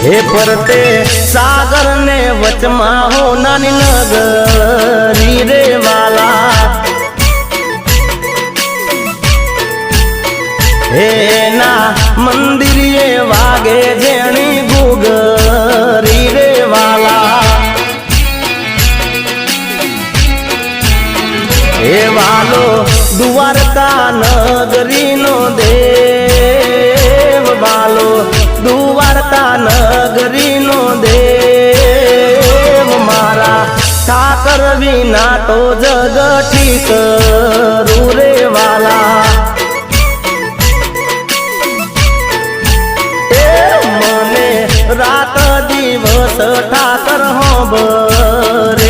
हे परते सागर ने वचमा हो नानी नगरी रे वाला हे ना मंदिर ये वागे जेणी गुगरी रे वाला हे वालो द्वारका नगरी नो देव वालो द्वारका नगरी नो देव मारा ठाकर विना तो जग ठीक रे वाला रात दिवस ठाकर हो बरे